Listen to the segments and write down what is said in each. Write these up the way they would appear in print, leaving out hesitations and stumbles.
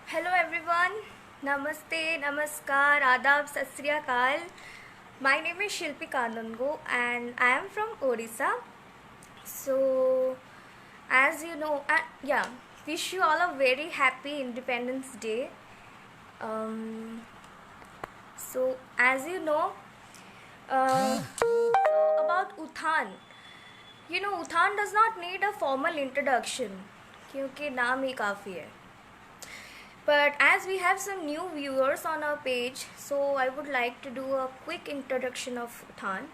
Hello everyone, Namaste, Namaskar, Adab, Sat Sri Akal. My name is Shilpi Kanungo and I am from Odisha. So, as you know, wish you all a very happy Independence Day. Um, as you know, about Uthan. Uthan does not need a formal introduction क्योंकि नाम ही काफ़ी है. But as we have some new viewers on our page, so I would like to do a quick introduction of Uthan.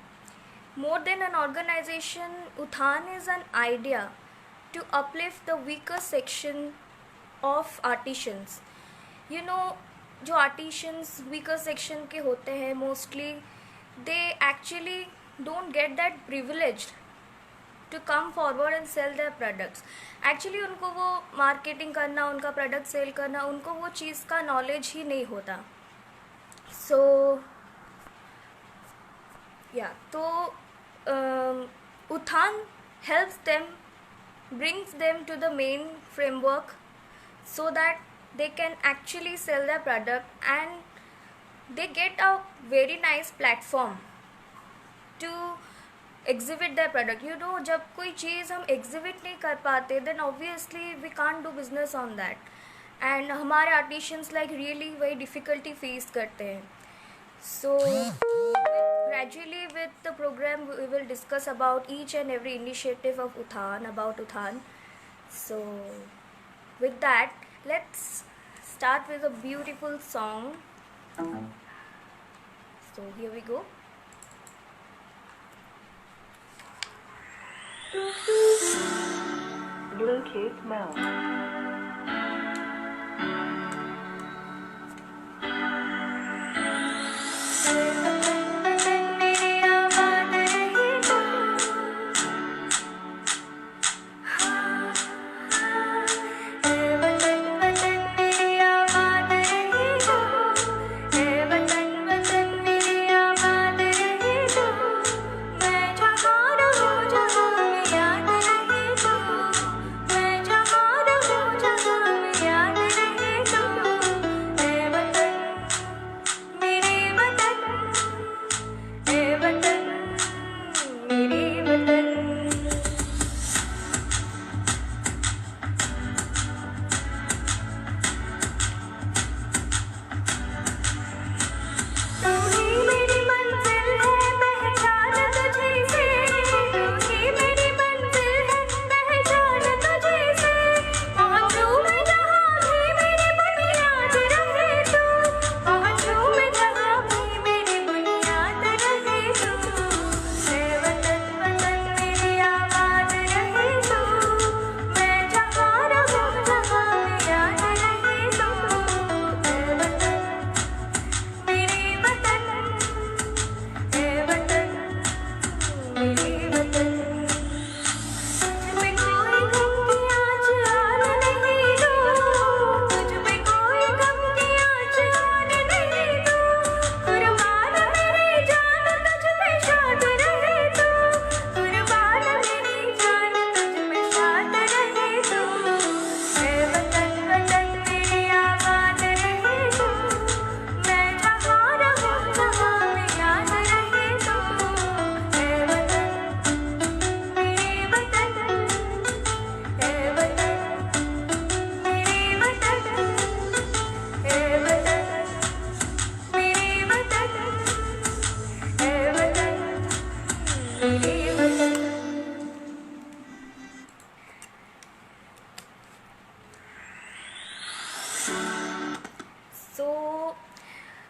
More than an organization, Uthan is an idea to uplift the weaker section of artisans. जो artisans weaker section के होते हैं mostly, they actually don't get that privilege to come forward and sell their products. Actually उनको वो marketing करना, उनका product cell करना, उनको वो चीज़ का नॉलेज ही नहीं होता. तो Uthan helps them, brings them to the main framework so that they can actually sell their product and they get a very nice platform to exhibit their product. जब कोई चीज़ हम exhibit नहीं कर पाते, then obviously we can't do business on that. And हमारे artisans really very difficulty face करते हैं. So gradually with the program we will discuss about each and every initiative of Uthan, about Uthan. So with that, let's start with a beautiful song. So here we go. Bluetooth mode.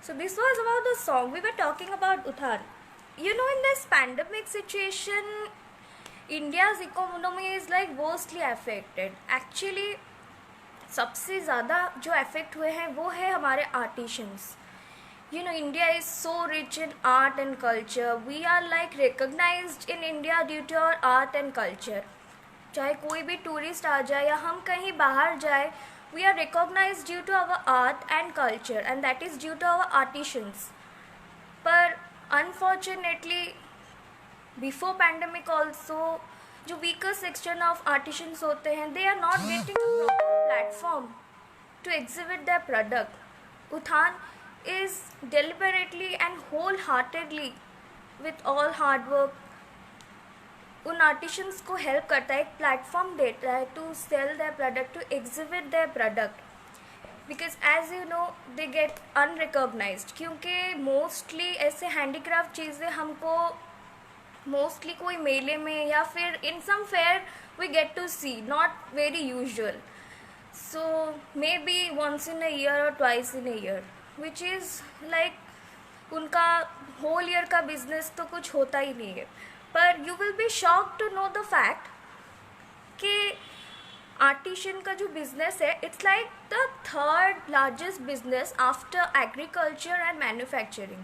So this was about the song. We were talking about Uthan. In this pandemic situation, India's economy is worstly affected. Actually, सबसे ज़्यादा जो affect हुए हैं वो है हमारे artisans. India is so rich in art and culture. We are recognized in India due to our art and culture. चाहे कोई भी टूरिस्ट आ जाए या हम कहीं बाहर जाए, we are recognized due to our art and culture, and that is due to our artisans. पर unfortunately before pandemic also जो weaker section of artisans होते हैं, they are not getting a proper platform to exhibit their product. Uthan is deliberately and wholeheartedly, with all hard work, उन आर्टिशंस को help करता है, एक प्लेटफॉर्म देता है to sell their product, to exhibit their product, because as you know they get unrecognized, क्योंकि mostly ऐसे हैंडीक्राफ्ट चीज़ें हमको मोस्टली कोई मेले में या फिर in some fair we get to see, not very usual, so maybe once in a year और twice in a year, which is like उनका होल ईयर का बिजनेस तो कुछ होता ही नहीं है. पर you will be shocked to know the fact कि आर्टिशन का जो बिजनेस है, it's like the third largest business after agriculture and manufacturing.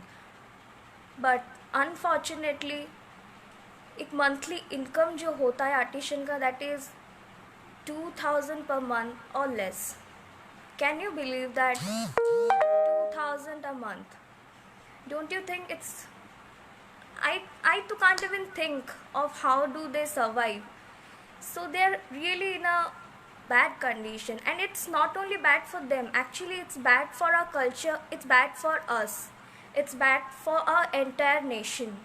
But unfortunately एक मंथली इनकम जो होता है आर्टिशन का, that is 2000 per month or less. Can you believe that? 2000 a month. Don't you think it's... I too can't even think of how do they survive. So they're really in a bad condition, and it's not only bad for them, actually it's bad for our culture, it's bad for us, it's bad for our entire nation.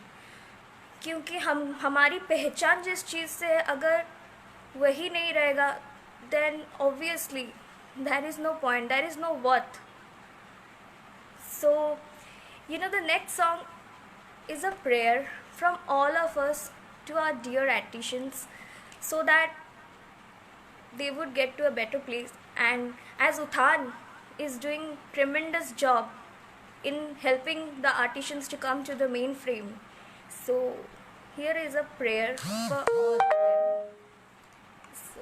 क्योंकि हमारी पहचान जिस चीज़ से है, अगर वही नहीं रहेगा, then obviously there is no point, there is no worth. So you know, the next song is a prayer from all of us to our dear artisans, so that they would get to a better place. And as Uthan is doing tremendous job in helping the artisans to come to the mainframe, so here is a prayer for all of them. So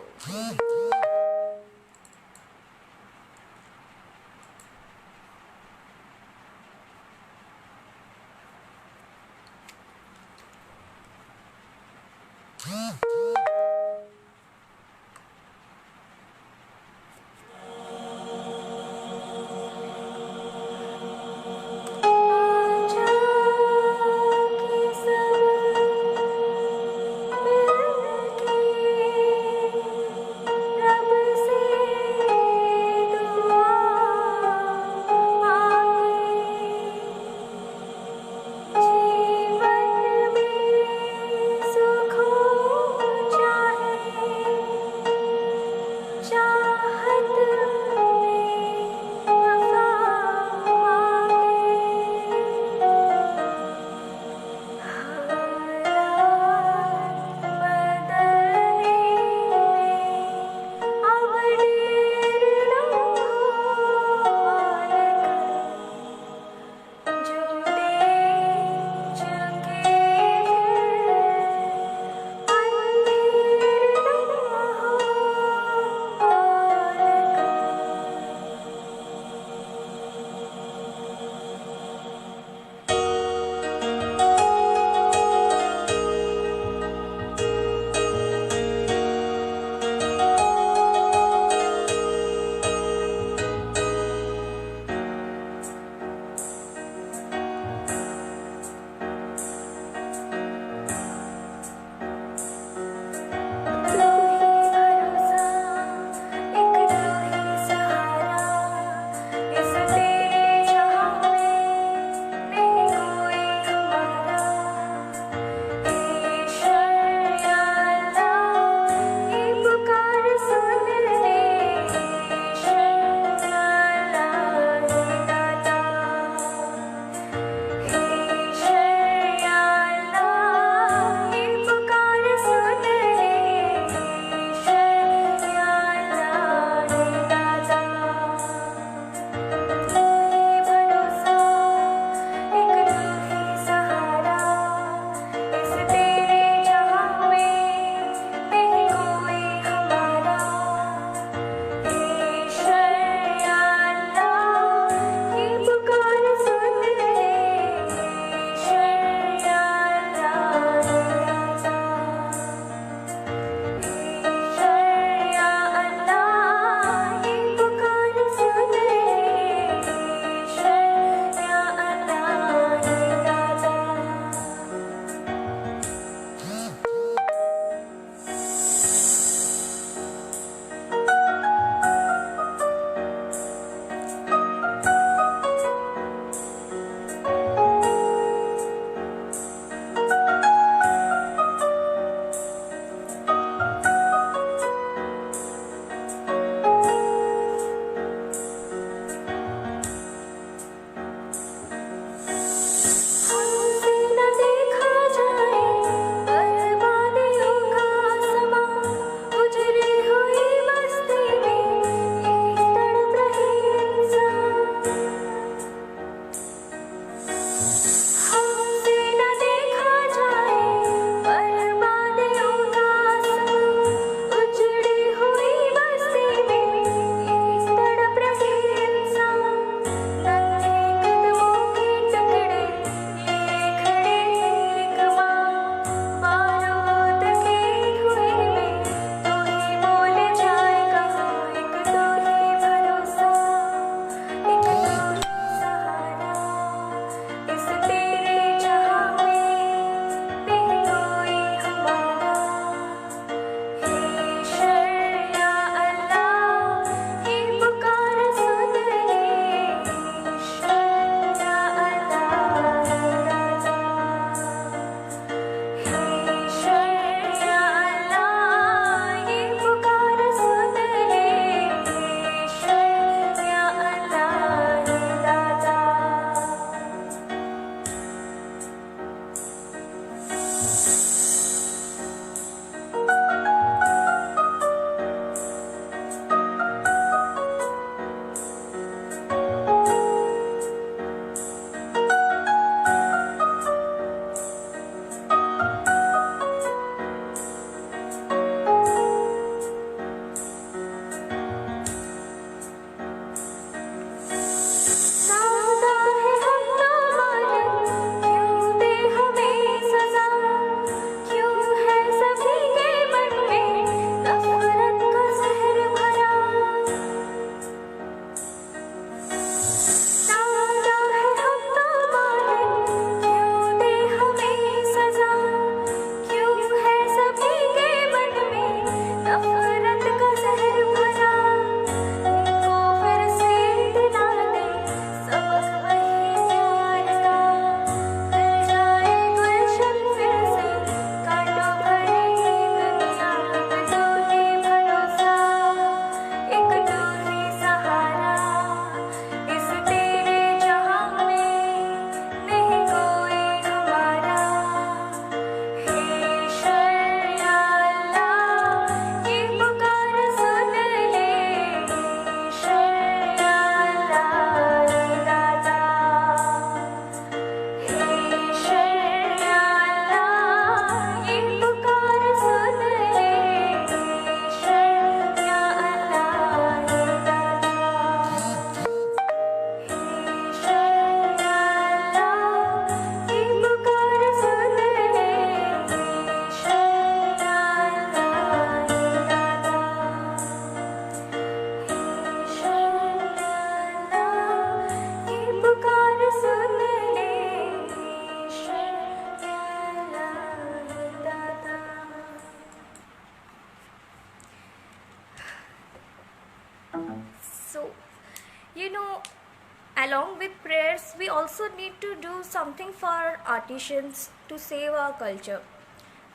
along with prayers, we also need to do something for our artisans to save our culture,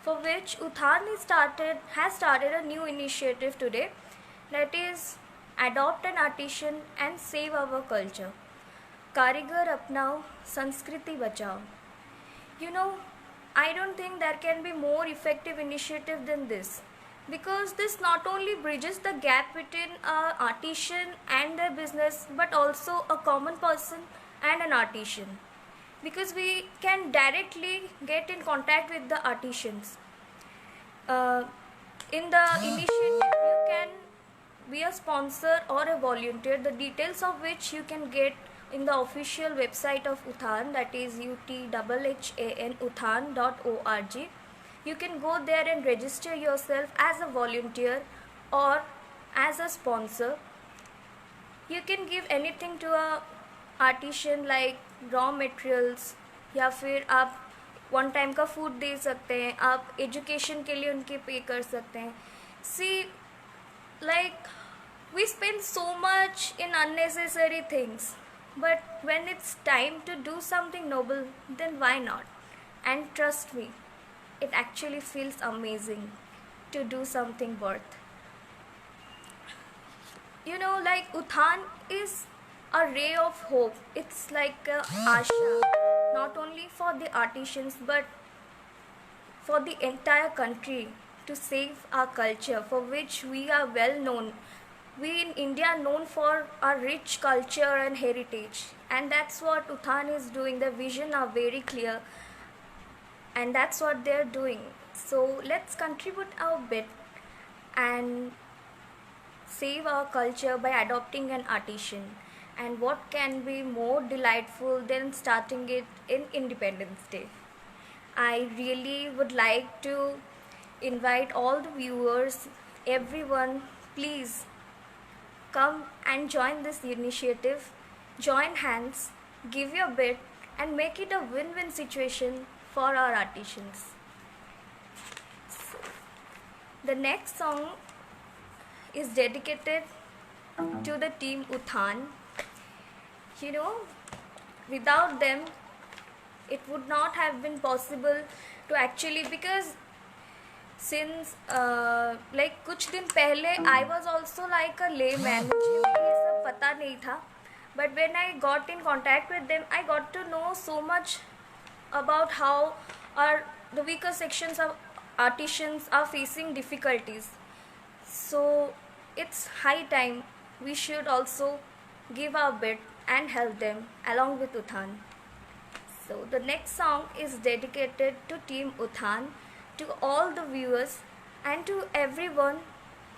for which Uthan has started a new initiative today, that is adopt an artisan and save our culture. Karigar apnao, Sanskriti bachao. You know, I don't think there can be more effective initiative than this, because this not only bridges the gap between an artisan and their business, but also a common person and an artisan, because we can directly get in contact with the artisans. In the initiative, you can be a sponsor or a volunteer, the details of which you can get in the official website of Uthan, that is UTHHAN uthan.org. You can go there and register yourself as a volunteer or as a sponsor. You can give anything to a artisan like raw materials, या फिर आप one time का food दे सकते हैं, आप education के लिए उनके पे कर सकते हैं. सी like we spend so much in unnecessary things, but when it's time to do something noble, then why not? And trust me, it actually feels amazing to do something worth. You know, like Uthan is a ray of hope. It's like a asha, not only for the artisans but for the entire country, to save our culture, for which we are well known. We in India are known for our rich culture and heritage, and that's what Uthan is doing. The vision are very clear, and that's what they're doing. So let's contribute our bit and save our culture by adopting an artisan. And what can be more delightful than starting it in Independence Day? I really would like to invite all the viewers, everyone, please come and join this initiative. Join hands, give your bit, and make it a win-win situation for our artisans. So, the next song is dedicated to the team Uthan. You know, without them, it would not have been possible to actually, because since like कुछ दिन पहले I was also like a layman, मुझे भी ये सब पता नहीं था, but when I got in contact with them, I got to know so much about how the weaker sections of artisans are facing difficulties. So it's high time we should also give our bit and help them along with Uthan. So the next song is dedicated to Team Uthan, to all the viewers, and to everyone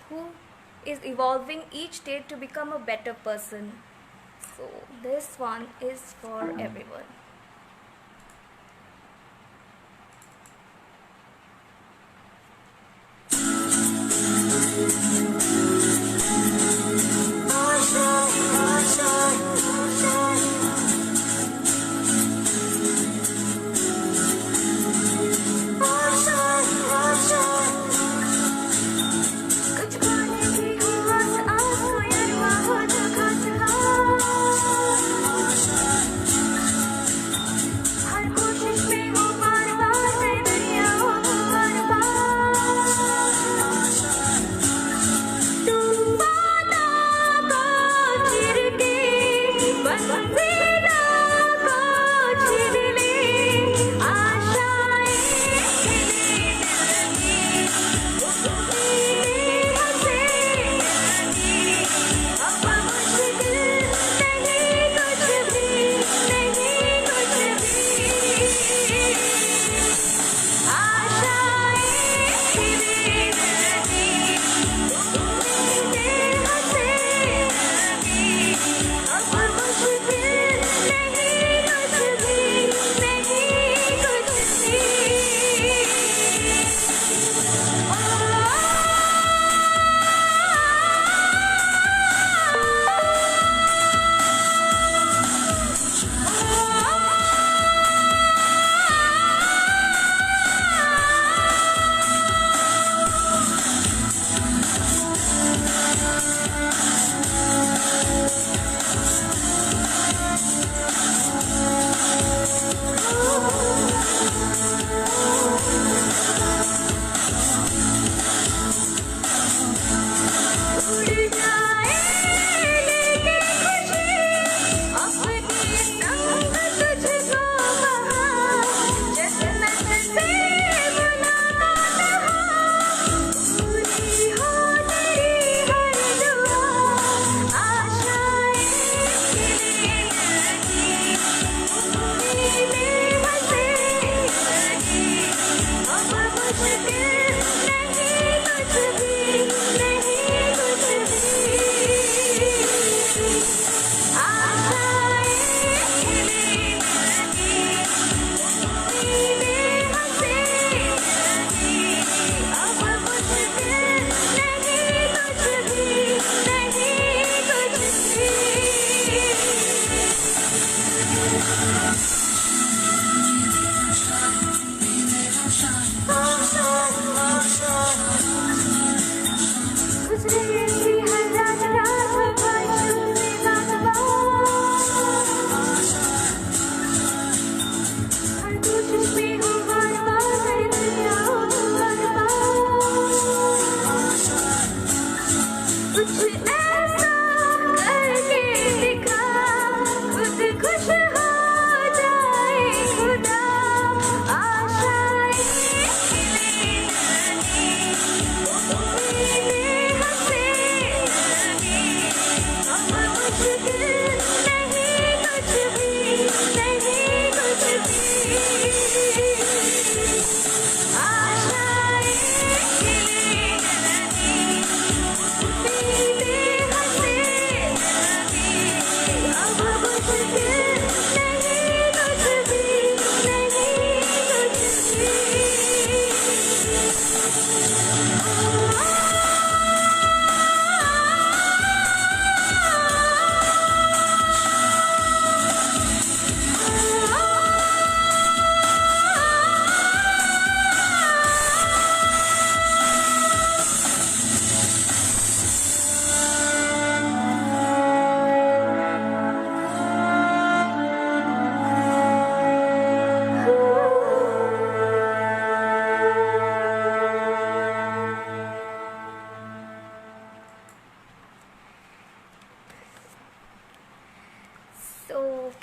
who is evolving each day to become a better person. So this one is for everyone.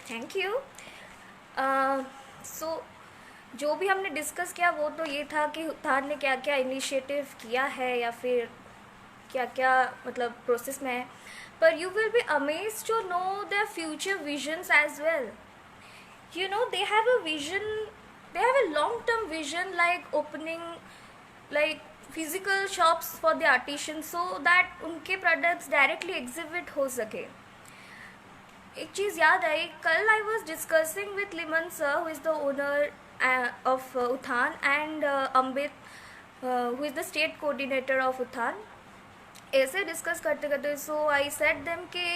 Thank you. So जो भी हमने discuss किया वो तो ये था कि उत्थान ने क्या क्या इनिशिएटिव किया है या फिर क्या क्या मतलब प्रोसेस में है, पर you will be amaze to know their future visions as well. You know, they have a vision, they have a long term vision, like opening like physical shops for the artisans so that उनके products directly exhibit हो सके. एक चीज़ याद आई, कल I was discussing with Liman sir who is the owner of Utthan and Ambit who is the state coordinator of Utthan. ऐसे discuss करते करते सो आई सेड देम कि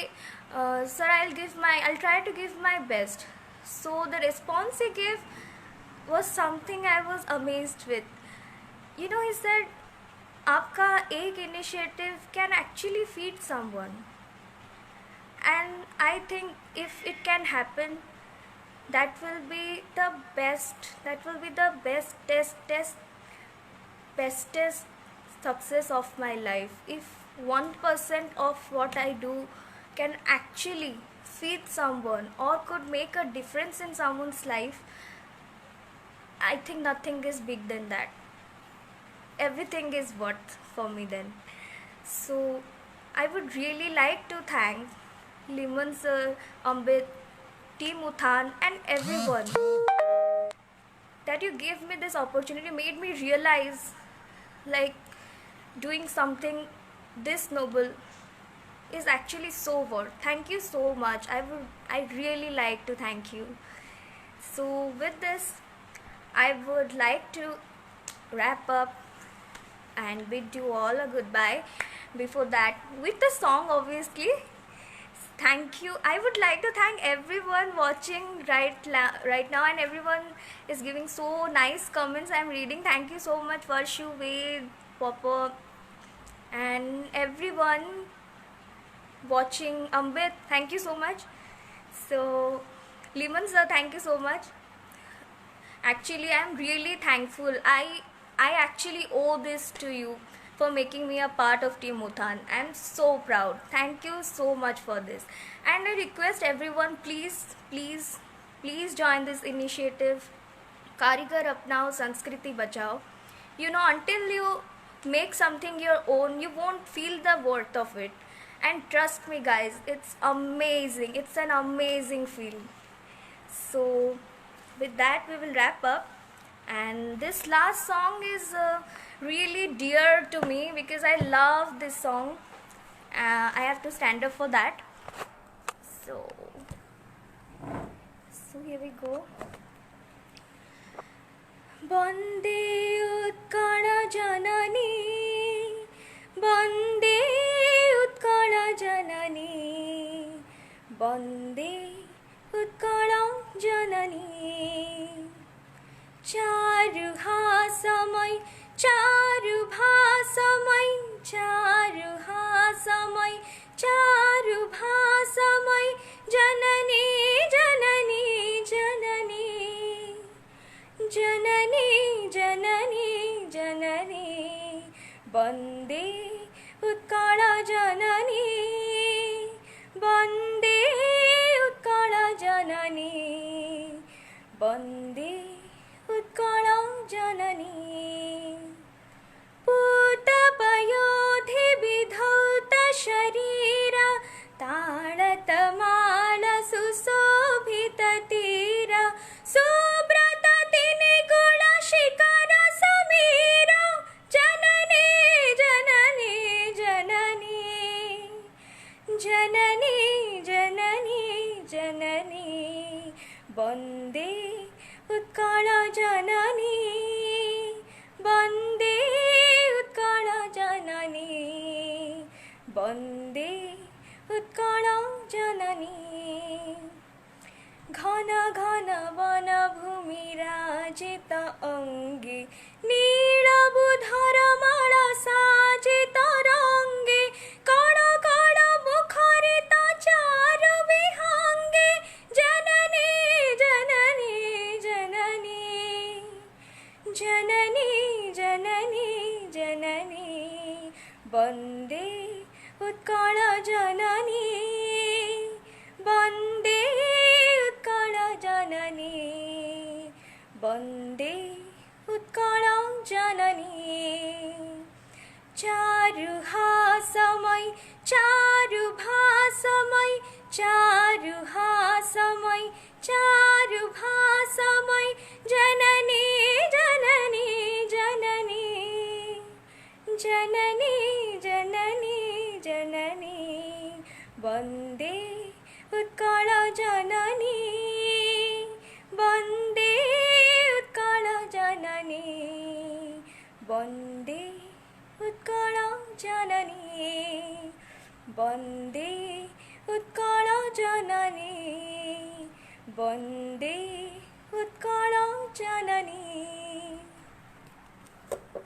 sir I try to give my best. So the response he gave was something I was amazed with. You know, he said, आपका एक initiative can actually feed someone. And I think if it can happen, that will be the best, bestest success of my life. If 1% of what I do can actually feed someone or could make a difference in someone's life, I think nothing is big than that. Everything is worth for me then. So I would really like to thank Liman sir, Ambit, Team Uthan and everyone that you gave me this opportunity, made me realize like doing something this noble is actually so worth. Thank you so much. I really like to thank you. So with this I would like to wrap up and bid you all a goodbye. Before that, with the song obviously. Thank you. I would like to thank everyone watching right now, and everyone is giving so nice comments I'm reading. Thank you so much Varshu, Ved, Popper and everyone watching. Ambit, thank you so much. So Liman sir, thank you so much. Actually I'm really thankful. I actually owe this to you for making me a part of Team Uthan. I'm so proud. Thank you so much for this. And I request everyone, please join this initiative. Karigar Apnao, Sanskriti Bachao. You know, until you make something your own, you won't feel the worth of it. And trust me guys, it's amazing. It's an amazing feeling. So with that we will wrap up. And this last song is really dear to me because I love this song. I have to stand up for that. So here we go. Bande Utkala Janani, Bande Utkala Janani, Bande Utkala Janani. चारु हासमय, चारु भासमय, चारु हासमय, चारु भासमय, जननी जननी जननी, जननी जननी जननी, वन्दे उत्कला जननी, वन्दे उत्कला जननी, वन्दे उत्कला जननी. पूतपयोधि विधौत शरीर, ताळतमाल सुशोभित तीर, सुब्रत तिनिकुल शिखर समीर, जननी जननी जननी, जननी जननी जननी, वन्दे उत्कला जननी, वन्दे उत्कला जननी, वन्दे उत्कला जननी. घन घन वन भूमि राजित अंगे, नीलबुधर माला साजित रंगे, कण कण मुखरित चारु विहंगे, जननी जननी जननी, जननी जननी जननी, वन्दे उत्कला जननी, वन्दे उत्कला वन्दे उत्कलजननी चारुहासमय चारुभासमय चारुहासमय चारुभासमय जननी जननी जननी जननी जननी जननी वन्दे उत्कलजननी वन्दे उत्कलजननी वन्दे उत्कलजननी वन्दे उत्कलजननी वन्दे उत्कलजननी.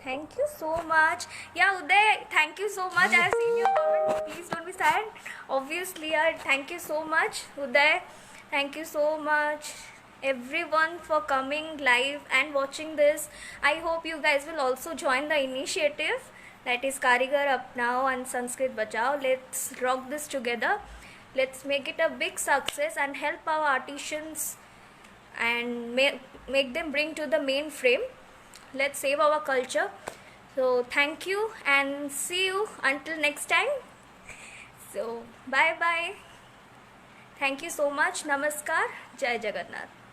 Thank you so much. Yeah, Uday, thank you so much. I have seen your comment. Please don't be sad. Obviously, thank you so much, Uday. Thank you so much, everyone, for coming live and watching this. I hope you guys will also join the initiative that is Karigar Apnao and Sanskrit Bachao. Let's rock this together. Let's make it a big success and help our artisans and make them bring to the mainframe. Let's save our culture. So thank you and see you until next time. So bye bye. Thank you so much. Namaskar. Jai Jagannath.